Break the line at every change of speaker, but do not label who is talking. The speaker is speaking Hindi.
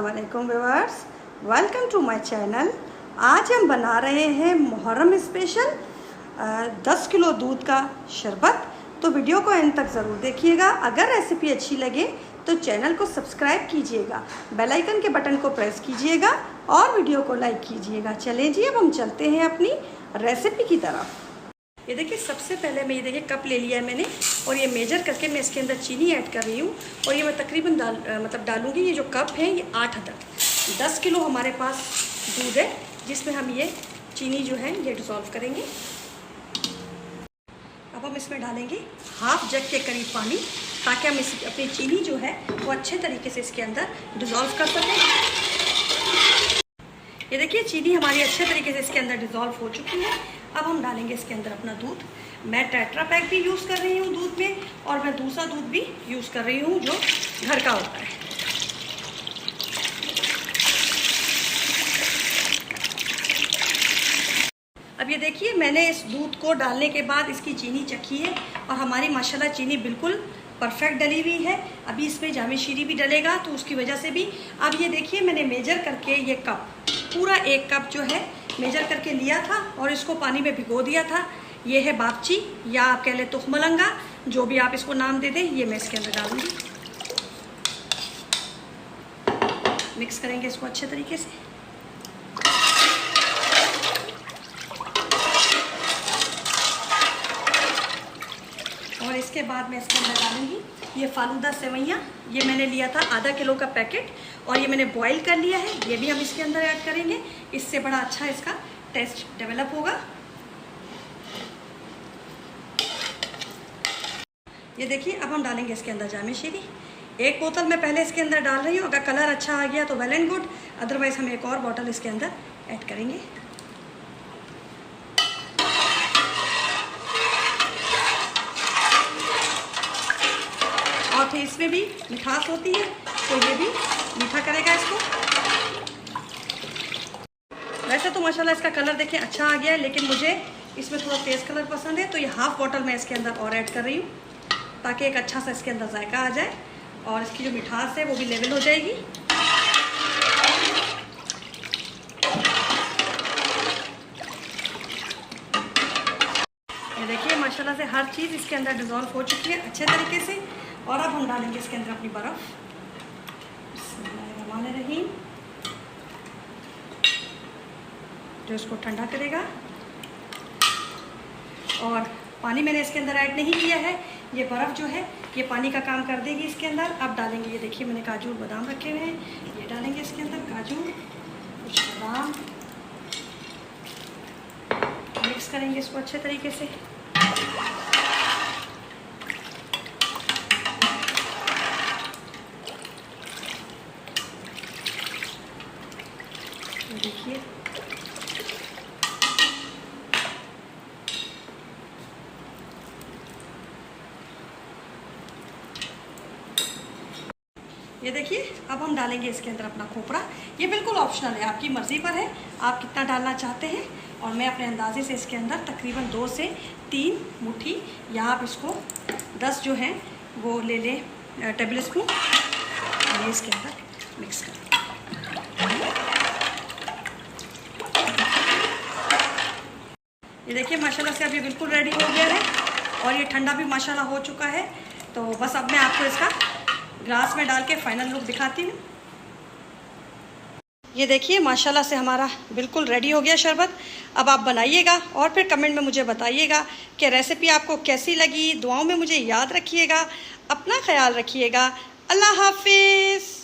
अस्सलाम वालेकुम viewers, welcome to my channel. आज हम बना रहे हैं मुहर्रम स्पेशल 10 किलो दूध का शरबत। तो वीडियो को एंड तक ज़रूर देखिएगा। अगर रेसिपी अच्छी लगे तो चैनल को सब्सक्राइब कीजिएगा, बेल आइकन के बटन को प्रेस कीजिएगा और वीडियो को लाइक कीजिएगा। चलें जी, अब हम चलते हैं अपनी रेसिपी की तरफ। ये देखिए, सबसे पहले मैं ये देखिए कप ले लिया है मैंने और ये मेजर करके मैं इसके अंदर चीनी ऐड कर रही हूँ। और ये मैं तकरीबन डालूँगी। ये जो कप है ये 8 अदद, 10 किलो हमारे पास दूध है जिसमें हम ये चीनी जो है ये डिज़ोल्व करेंगे। अब हम इसमें डालेंगे हाफ जग के करीब पानी, ताकि हम इस अपनी चीनी जो है वो अच्छे तरीके से इसके अंदर डिज़ोल्व कर सकें। ये देखिए, चीनी हमारी अच्छे तरीके से इसके अंदर डिज़ोल्व हो चुकी है। अब हम डालेंगे इसके अंदर अपना दूध। मैं टेट्रा पैक भी यूज़ कर रही हूँ दूध में, और मैं दूसरा दूध भी यूज़ कर रही हूँ जो घर का होता है। अब ये देखिए, मैंने इस दूध को डालने के बाद इसकी चीनी चखी है और हमारी माशाल्लाह चीनी बिल्कुल परफेक्ट डली हुई है। अभी इसमें जामे शीरी भी डलेगा तो उसकी वजह से भी। अब ये देखिए, मैंने मेजर करके ये कप, पूरा 1 कप जो है मेजर करके लिया था और इसको पानी में भिगो दिया था। ये है बागची, या आप कह लें तुखमलंगा, जो भी आप इसको नाम दे दें। ये मैं इसके अंदर डालूंगी। मिक्स करेंगे इसको अच्छे तरीके से। और इसके बाद मैं इसके अंदर डालूंगी ये फालूदा सेवइयाँ। ये मैंने लिया था आधा किलो का पैकेट और ये मैंने बॉईल कर लिया है। ये भी हम इसके अंदर ऐड करेंगे, इससे बड़ा अच्छा इसका टेस्ट डेवलप होगा। ये देखिए, अब हम डालेंगे इसके अंदर जामे शीरी। 1 बोतल मैं पहले इसके अंदर डाल रही हूँ। अगर कलर अच्छा आ गया तो वेल एंड गुड, अदरवाइज हम एक और बोतल इसके अंदर ऐड करेंगे। और फिर इसमें भी मिठास होती है तो ये भी मीठा करेगा इसको। वैसे तो माशाल्लाह इसका कलर देखिए अच्छा आ गया है, लेकिन मुझे इसमें थोड़ा तेज़ कलर पसंद है, तो ये हाफ बोतल मैं इसके अंदर और ऐड कर रही हूँ, ताकि एक अच्छा सा इसके अंदर जायका आ जाए और इसकी जो मिठास है वो भी लेवल हो जाएगी। ये देखिए, माशाल्लाह से हर चीज़ इसके अंदर डिज़ोल्व हो चुकी है अच्छे तरीके से। और अब हम डालेंगे इसके अंदर अपनी बर्फ़। बिस्मिल्लाहिर्रहमानिर्रहीम, जो इसको ठंडा करेगा। और पानी मैंने इसके अंदर ऐड नहीं किया है, ये बर्फ़ जो है ये पानी का काम कर देगी इसके अंदर। अब डालेंगे, ये देखिए मैंने काजू और बादाम रखे हुए हैं, ये डालेंगे इसके अंदर। काजू, कुछ बादाम, मिक्स करेंगे इसको अच्छे तरीके से। देखिए, ये देखिए, अब हम डालेंगे इसके अंदर अपना खोपड़ा। ये बिल्कुल ऑप्शनल है, आपकी मर्ज़ी पर है आप कितना डालना चाहते हैं। और मैं अपने अंदाजे से इसके अंदर तकरीबन 2 से 3 मुट्ठी, या आप इसको 10 जो है वो ले लें टेबल स्पून, और ये इसके अंदर मिक्स करें। ये देखिए, माशाल्लाह से अब ये बिल्कुल रेडी हो गया है और ये ठंडा भी माशाल्लाह हो चुका है। तो बस अब मैं आपको इसका ग्लास में डाल के फाइनल लुक दिखाती हूँ। ये देखिए, माशाल्लाह से हमारा बिल्कुल रेडी हो गया शरबत। अब आप बनाइएगा और फिर कमेंट में मुझे बताइएगा कि रेसिपी आपको कैसी लगी। दुआओं में मुझे याद रखिएगा, अपना ख्याल रखिएगा। अल्लाह हाफिज़।